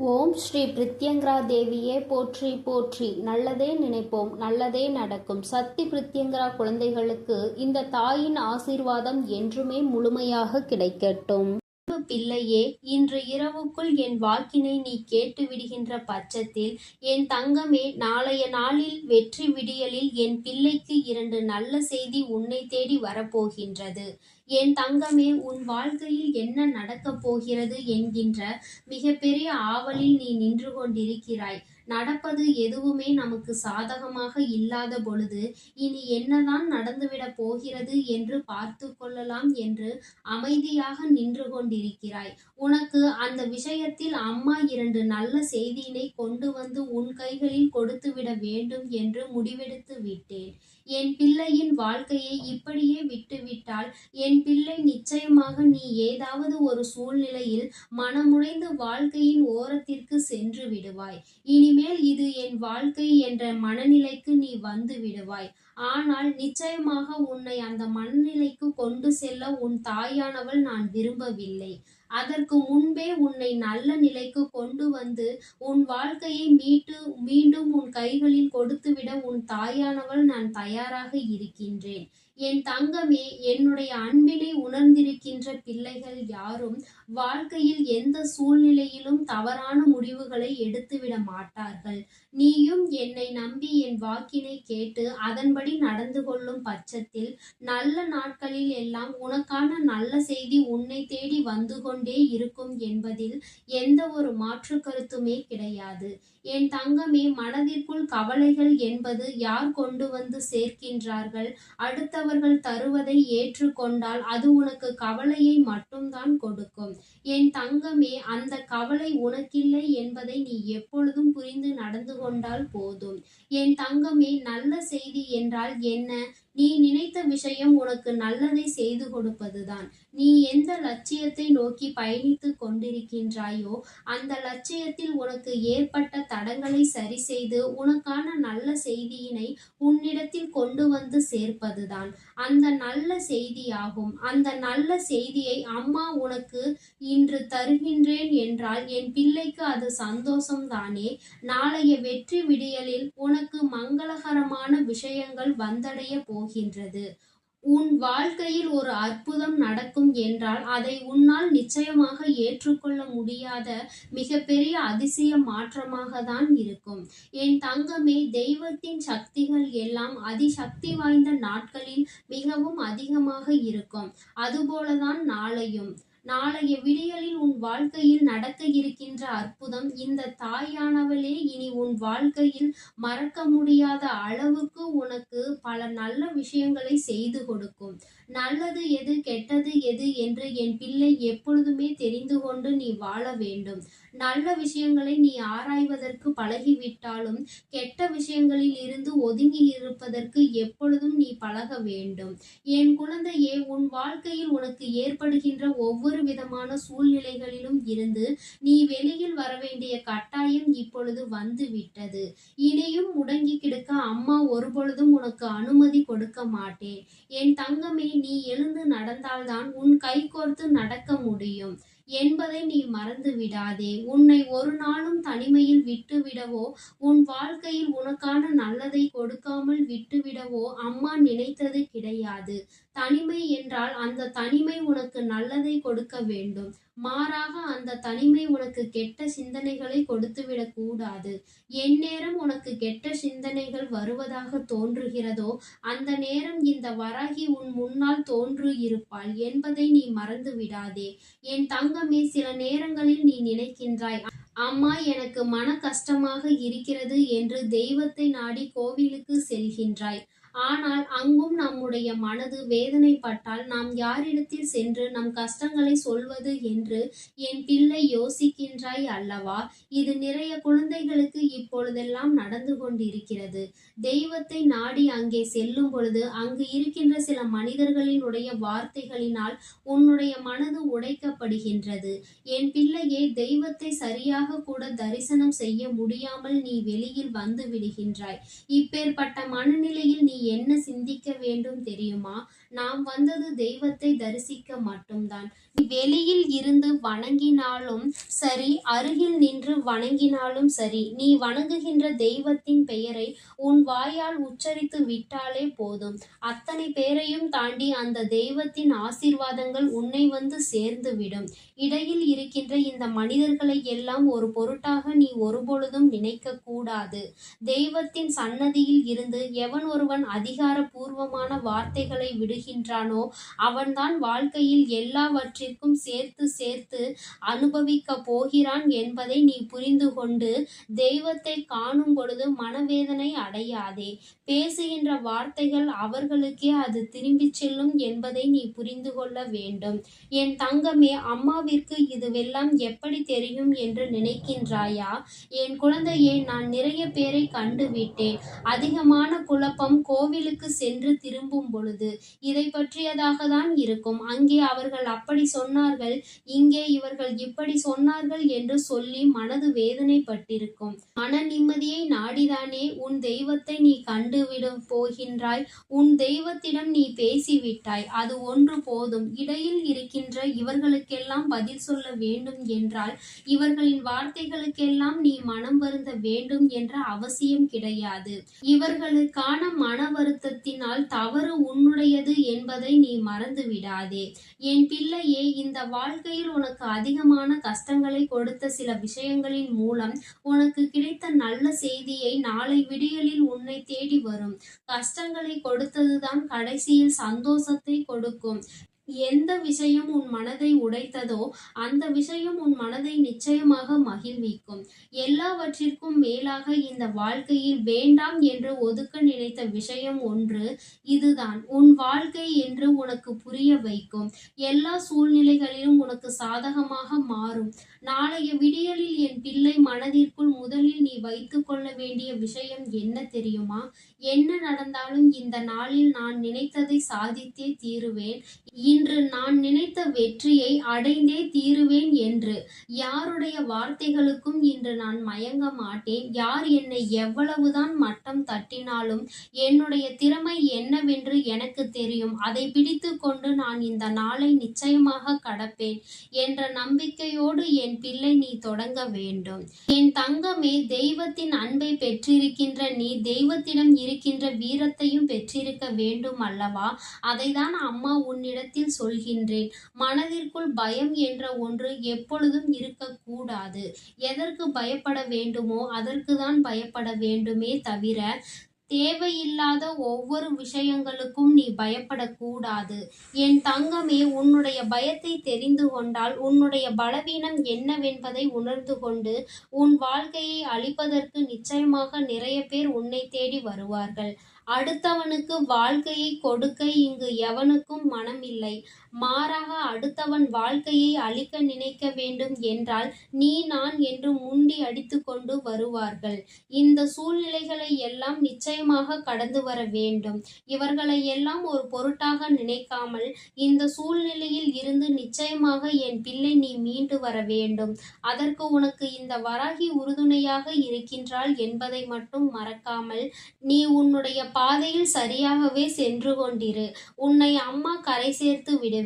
ஓம் ஸ்ரீ பிரித்யங்கரா தேவியே போற்றி போற்றி. நல்லதே நினைப்போம், நல்லதே நடக்கும். சக்தி பிரித்யங்கரா குழந்தைகளுக்கு இந்த தாயின் ஆசீர்வாதம் என்றுமே முழுமையாக கிடைக்கட்டும். பிள்ளையே, இன்று இரவுக்குள் என் வாக்கினை நீ கேட்டு விடுகின்ற பட்சத்தில், என் தங்கமே, நாளைய நாளில் வெற்றி விடியலில் என் பிள்ளைக்கு 2 நல்ல செய்தி உன்னை தேடி வரப்போகின்றது. என் தங்கமே, உன் வாழ்க்கையில் என்ன நடக்கப் போகிறது என்கின்ற மிகப்பெரிய ஆவலில் நீ நின்று கொண்டிருக்கிறாய். நடப்பது எதுவுமே நமக்கு சாதகமாக இல்லாத பொழுது இனி என்னதான் நடந்துவிடப் போகிறது என்று பார்த்து கொள்ளலாம் என்று அமைதியாக நின்று கொண்டிருக்கிறாய். உனக்கு அந்த விஷயத்தில் அம்மா 2 நல்ல செய்தியினை கொண்டு வந்து உன் கைகளில் கொடுத்துவிட வேண்டும் என்று முடிவெடுத்து விட்டேன். என் பிள்ளையின் வாழ்க்கையை இப்படியே விட்டுவிட்டால் என் பிள்ளை நிச்சயமாக நீ ஏதாவது ஒரு சூழ்நிலையில் மனமுடைந்து வாழ்க்கையின் ஓரத்திற்கு சென்று விடுவாய். இனிமேல் இது என் வாழ்க்கை என்ற மனநிலைக்கு நீ வந்து விடுவாய். ஆனால் நிச்சயமாக உன்னை அந்த மனநிலைக்கு கொண்டு செல்ல உன் தாயானவள் நான் விரும்பவில்லை. அதற்கு முன்பே உன்னை நல்ல நிலைக்கு கொண்டு வந்து உன் வாழ்க்கையை மீண்டும் உன் கைகளில் கொடுத்துவிட உன் தாயானவள் நான் தயாராக இருக்கின்றேன். என் தங்கமே, என்னுடைய அன்பினை உணர்ந்திருக்கின்ற பிள்ளைகள் யாரும் வாழ்க்கையில் எந்த சூழ்நிலையிலும் தவறான முடிவுகளை எடுத்துவிட மாட்டார்கள். நீயும் என்னை நம்பி என் வாக்கினை கேட்டு அதன்படி நடந்து கொள்ளும் பட்சத்தில் நல்ல நாட்களில் எல்லாம் உனக்கான நல்ல செய்தி உன்னை தேடி வந்து கொண்டே இருக்கும் என்பதில் எந்த ஒரு மாற்று கருத்துமே கிடையாது. என் தங்கமே, மனதிற்குள் கவலைகள் என்பது யார் கொண்டு வந்து சேர்க்கின்றார்கள்? அடுத்தவர்கள் தருவதை ஏற்றுக்கொண்டால் அது உனக்கு கவலையை மட்டும்தான் கொடுக்கும். என் தங்கமே, அந்த கவலை உனக்கில்லை என்பதை நீ எப்பொழுதும் புரிந்து நடந்து கொண்டால் போதும். என் தங்கமே, நல்ல செய்தி என்றால் என்ன? நீ நினைத்த விஷயம் உனக்கு நல்லதை செய்து கொடுப்பதுதான். நீ எந்த லட்சியத்தை நோக்கி பயணித்து கொண்டிருக்கின்றாயோ அந்த லட்சியத்தில் உனக்கு ஏற்பட்ட தடங்களை சரி செய்து உனக்கான நல்ல செய்தியினை உன்னிடத்தில் கொண்டு வந்து சேர்ப்பதுதான் அந்த நல்ல செய்தியாகும். அந்த நல்ல செய்தியை அம்மா உனக்கு இன்று தருகின்றேன் என்றால் என் பிள்ளைக்கு அது சந்தோஷம்தானே. நாளைய வெற்றி விடியலில் உனக்கு மங்களகரமான விஷயங்கள் வந்தடைய போகின்றது. உன் வாழ்க்கையில் ஒரு அற்புதம் நடக்கும் என்றால் அதை உன்னால் நிச்சயமாக ஏற்றுக்கொள்ள முடியாத மிகப்பெரிய அதிசய மாற்றமாக தான் இருக்கும். என் தங்கமே, தெய்வத்தின் சக்திகள் எல்லாம் அதிசக்தி வாய்ந்த நாட்களில் மிகவும் அதிகமாக இருக்கும். அதுபோலதான் நாளைய விடியலில் உன் வாழ்க்கையில் நடக்க இருக்கின்ற அற்புதம் இந்த தாயானவளே இனி உன் வாழ்க்கையில் மறக்க முடியாத அளவுக்கு உனக்கு பல நல்ல விஷயங்களை செய்து கொடுக்கும். நல்லது எது, கெட்டது எது என்று என் பிள்ளை எப்பொழுதுமே தெரிந்து கொண்டு நீ வாழ வேண்டும். நல்ல விஷயங்களை நீ ஆராய்வதற்கு பழகிவிட்டாலும் கெட்ட விஷயங்களில் இருந்து ஒதுங்கி இருப்பதற்கு எப்பொழுதும் நீ பழக வேண்டும். என் குழந்தையே, உன் வாழ்க்கையில் உனக்கு ஏற்படுகின்ற ஒவ்வொரு விதமான சூழ்நிலைகளிலும் இருந்து நீ வெளியில் வர வேண்டிய கட்டாயம் இப்பொழுது வந்து விட்டது. இனியும் முடங்கி கிடக்க அம்மா ஒருபொழுதும் உனக்கு அனுமதி கொடுக்க மாட்டேன். என் தங்கமே, நீ எழுந்து நடந்தால்தான் உன் கைகோர்த்து நடக்க முடியும் என்பதை நீ மறந்து விடாதே. உன்னை ஒரு நாளும் தனிமையில் விட்டுவிடவோ உன் வாழ்க்கையில் உனக்கான நல்லதை கொடுக்காமல் விட்டுவிடவோ அம்மா நினைத்தது கிடையாது. தனிமை என்றால் அந்த தனிமை உனக்கு நல்லதை கொடுக்க வேண்டும். மாறாக அந்த தனிமை உனக்கு கெட்ட சிந்தனைகளை கொடுத்துவிடக் கூடாது. எந்நேரம் உனக்கு கெட்ட சிந்தனைகள் வருவதாக தோன்றுகிறதோ அந்த நேரம் இந்த வராகி உன் முன்னால் தோன்று இருப்பாள் என்பதை நீ மறந்து விடாதே. என் தங்கமே, சில நேரங்களில் நீ நினைக்கின்றாய், அம்மா எனக்கு மன கஷ்டமாக இருக்கிறது என்று தெய்வத்தை நாடி கோவிலுக்கு செல்கின்றாய். ஆனால் அங்கும் நம்முடைய மனது வேதனைப்பட்டால் நாம் யாரிடத்தில் சென்று நம் கஷ்டங்களை சொல்வது என்று என் பிள்ளை யோசிக்கின்றாய் அல்லவா? இது நிறைய குழந்தைகளுக்கு இப்பொழுதெல்லாம் நடந்து கொண்டிருக்கிறது. தெய்வத்தை நாடி அங்கே செல்லும் பொழுது அங்கு இருக்கின்ற சில மனிதர்களினுடைய வார்த்தைகளினால் உன்னுடைய மனது உடைக்கப்படுகின்றது. என் பிள்ளையே, தெய்வத்தை சரியாக கூட தரிசனம் செய்ய முடியாமல் நீ வெளியில் வந்து விடுகின்றாய். இப்பேற்பட்ட மனநிலையில் நீ என்ன சிந்திக்க வேண்டும் தெரியுமா? நாம் வந்தது தெய்வத்தை தரிசிக்க மட்டும்தான். நீ வெளியில் இருந்து வணங்கினாலும் சரி, அருகில் நின்று வணங்கினாலும் சரி, நீ வணங்குகின்ற தெய்வத்தின் பெயரை உன் வாயால் உச்சரித்து விட்டாலே போதும். அத்தனை பேரையும் தாண்டி அந்த தெய்வத்தின் ஆசீர்வாதங்கள் உன்னை வந்து சேர்ந்து விடும். இடையில் இருக்கின்ற இந்த மனிதர்களை எல்லாம் ஒரு பொருட்டாக நீ ஒருபொழுதும் நினைக்க கூடாது. தெய்வத்தின் சன்னதியில் இருந்து எவன் ஒருவன் அதிகாரபூர்வமான வார்த்தைகளை விடுகின்றானோ அவன்தான் வாழ்க்கையில் எல்லாவற்றிற்கும் சேர்த்து சேர்த்து அனுபவிக்க போகிறான் என்பதை நீ புரிந்து கொண்டு தெய்வத்தை காணும் பொழுது மனவேதனை அடையாதே. பேசுகின்ற வார்த்தைகள் அவர்களுக்கே அது திரும்பிச் செல்லும் என்பதை நீ புரிந்து கொள்ள வேண்டும். என் தங்கமே, அம்மாவிற்கு இதுவெல்லாம் எப்படி தெரியும் என்று நினைக்கின்றாயா? என் குழந்தையே, நான் நிறைய பேரை கண்டுவிட்டேன். அதிகமான குழப்பம் கோவிலுக்கு சென்று திரும்பும் பொழுது இதை பற்றியதாக தான் இருக்கும். அங்கே அவர்கள் அப்படி சொன்னார்கள், இங்கே இவர்கள் இப்படி சொன்னார்கள் என்று சொல்லி மனது வேதனைப்பட்டிருக்கும். மன நிம்மதியை நாடிதானே உன் தெய்வத்தை நீ கண்டுவிடும் போகின்றாய். உன் தெய்வத்திடம் நீ பேசிவிட்டாய், அது ஒன்று போதும். இடையில் இருக்கின்ற இவர்களுக்கெல்லாம் பதில் சொல்ல வேண்டும் என்றால் இவர்களின் வார்த்தைகளுக்கெல்லாம் நீ மனம் வருந்த வேண்டும் என்ற அவசியம் கிடையாது. இவர்களுக்கான மன வருத்தத்தினால் தவறு உன்னுடையது என்பதை நீ மறந்து விடாதே. என் பிள்ளையே, இந்த வாழ்க்கையில் உனக்கு அதிகமான கஷ்டங்களை கொடுத்த சில விஷயங்களின் மூலம் உனக்கு கிடைத்த நல்ல செய்தியை நாளை விடியலில் உன்னை தேடி வரும். கஷ்டங்களை கொடுத்ததுதான் கடைசியில் சந்தோஷத்தை கொடுக்கும். எந்த விஷயம் உன் மனதை உடைத்ததோ அந்த விஷயம் உன் மனதை நிச்சயமாக மகிழ்விக்கும். எல்லாவற்றிற்கும் மேலாக இந்த வாழ்க்கையில் வேண்டாம் என்று ஒதுக்க நினைத்த விஷயம் ஒன்று இதுதான். உன் வாழ்க்கை என்று உனக்கு புரிய வைக்கும். எல்லா சூழ்நிலைகளிலும் உனக்கு சாதகமாக மாறும். நாளைய விடியலில் என் பிள்ளை மனதிற்குள் முதலில் நீ வைத்துக் கொள்ள வேண்டிய விஷயம் என்ன தெரியுமா? என்ன நடந்தாலும் இந்த நாளில் நான் நினைத்ததை சாதித்தே தீருவேன். இன்று நான் நினைத்த வெற்றியை அடைந்தே தீருவேன் என்று. யாருடைய வார்த்தைகளுக்கும் இன்று நான் மயங்க மாட்டேன். யார் என்னை எவ்வளவுதான் மட்டம் தட்டினாலும் என்னுடைய திறமை என்னவென்று எனக்கு தெரியும். அதை பிடித்து கொண்டு நான் இந்த நாளை நிச்சயமாக கடப்பேன் என்ற நம்பிக்கையோடு என் பிள்ளை நீ தொடங்க வேண்டும். என் தங்கமே, தெய்வத்தின் அன்பை பெற்றிருக்கின்ற நீ தெய்வத்திடம் இருக்கின்ற வீரத்தையும் பெற்றிருக்க வேண்டும் அல்லவா? அதைதான் அம்மா உன்னிடத்தில் சொல்கின்றேன். மனதிற்குள் பயம் என்ற ஒன்று எப்பொழுதும் இருக்கக்கூடாது. எதற்கு பயப்பட வேண்டுமோ அதற்கு தான் பயப்பட வேண்டுமே தவிர தேவையில்லாத ஒவ்வொரு விஷயங்களுக்கும் நீ பயப்படக்கூடாது. என் தங்கமே, உன்னுடைய பயத்தை தெரிந்து கொண்டால் உன்னுடைய பலவீனம் என்னவென்பதை உணர்ந்து கொண்டு உன் வாழ்க்கையை அழிப்பதற்கு நிச்சயமாக நிறைய பேர் உன்னை தேடி வருவார்கள். அடுத்தவனுக்கு வாழ்க்கையை கொடுக்க இங்கு எவனுக்கும் மனமில்லை. மாறாக அடுத்தவன் வாழ்க்கையை அழிக்க நினைக்க வேண்டும் என்றால் நீ நான் என்று முண்டி அடித்து கொண்டு வருவார்கள். இந்த சூழ்நிலைகளை எல்லாம் நிச்சயமாக கடந்து வர வேண்டும். இவர்களை எல்லாம் ஒரு பொருட்டாக நினைக்காமல் இந்த சூழ்நிலையில் இருந்து நிச்சயமாக என் பிள்ளை நீ மீண்டு வர வேண்டும். அதற்கு உனக்கு இந்த வராகி உறுதுணையாக இருக்கின்றாள் என்பதை மட்டும் மறக்காமல் நீ உன்னுடைய பாதையில் சரியாகவே சென்று கொண்டிரு. உன்னை அம்மா கரை சேர்த்து விடுவேன்.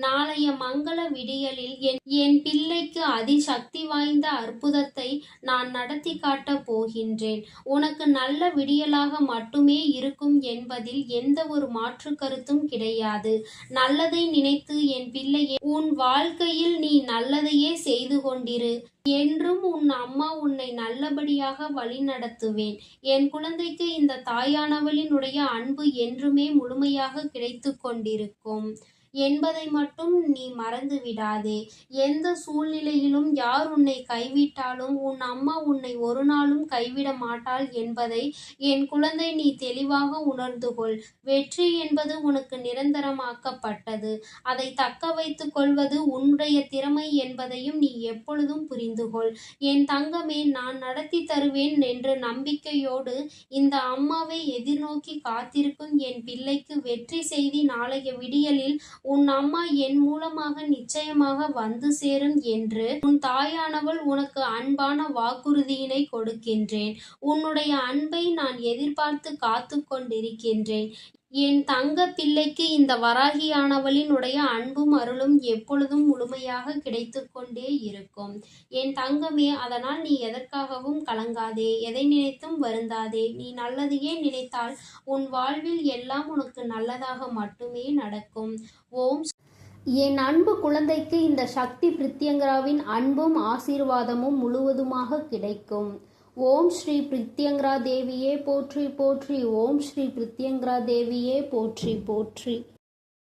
நாளைய மங்கள விடியலில் என் பிள்ளைக்கு அதிசக்தி வாய்ந்த அற்புதத்தை நான் நடத்தி காட்டப் போகின்றேன். உனக்கு நல்ல விடியலாக மட்டுமே இருக்கும் என்பதில் எந்த ஒரு மாற்று கருத்தும் கிடையாது. நல்லதை நினைத்து என் பிள்ளையே, உன் வாழ்க்கையில் நீ நல்லதையே செய்து கொண்டிரு. என்றும் உன் அம்மா உன்னை நல்லபடியாக வழிநடத்துவேன். என் குழந்தைக்கு இந்த தாயானவளினுடைய அன்பு என்றுமே முழுமையாக கிடைத்து கொண்டிருக்கும் என்பதை மட்டும் நீ மறந்து விடாதே. எந்த சூழ்நிலையிலும் யார் உன்னை கைவிட்டாலும் உன் அம்மா உன்னை ஒரு நாளும் கைவிட மாட்டாள் என்பதை என் குழந்தை நீ தெளிவாக உணர்ந்து கொள். வெற்றி என்பது உனக்கு நிரந்தரமாக்கப்பட்டது. அதை தக்க வைத்துக் கொள்வது உன்னுடைய திறமை என்பதையும் நீ எப்பொழுதும் புரிந்து கொள். என் தங்கமே, நான் நடத்தி தருவேன் என்ற நம்பிக்கையோடு இந்த அம்மாவை எதிர்நோக்கி காத்திருக்கும் என் பிள்ளைக்கு வெற்றி செய்தி நாளைய விடியலில் உன் அம்மா என் மூலமாக நிச்சயமாக வந்து சேரும் என்று உன் தாயானவள் உனக்கு அன்பான வாக்குறுதியினை கொடுக்கின்றேன். உன்னுடைய அன்பை நான் எதிர்பார்த்து காத்து கொண்டிருக்கின்றேன். என் தங்க பிள்ளைக்கு இந்த வராகியானவளினுடைய அன்பும் அருளும் எப்பொழுதும் முழுமையாக கிடைத்து கொண்டே இருக்கும். என் தங்கமே, அதனால் நீ எதற்காகவும் கலங்காதே, எதை நினைத்தும் வருந்தாதே. நீ நல்லதையே நினைத்தால் உன் வாழ்வில் எல்லாம் உனக்கு நல்லதாக மட்டுமே நடக்கும். ஓம். என் அன்பு குழந்தைக்கு இந்த சக்தி பிரித்யங்கராவின் அன்பும் ஆசீர்வாதமும் முழுவதுமாக கிடைக்கும். ஓம் ஸ்ரீ பிரித்யங்கரா தேவியே போற்றி போற்றி. ஓம் ஸ்ரீ பிரித்யங்கரா தேவியே போற்றி போற்றி.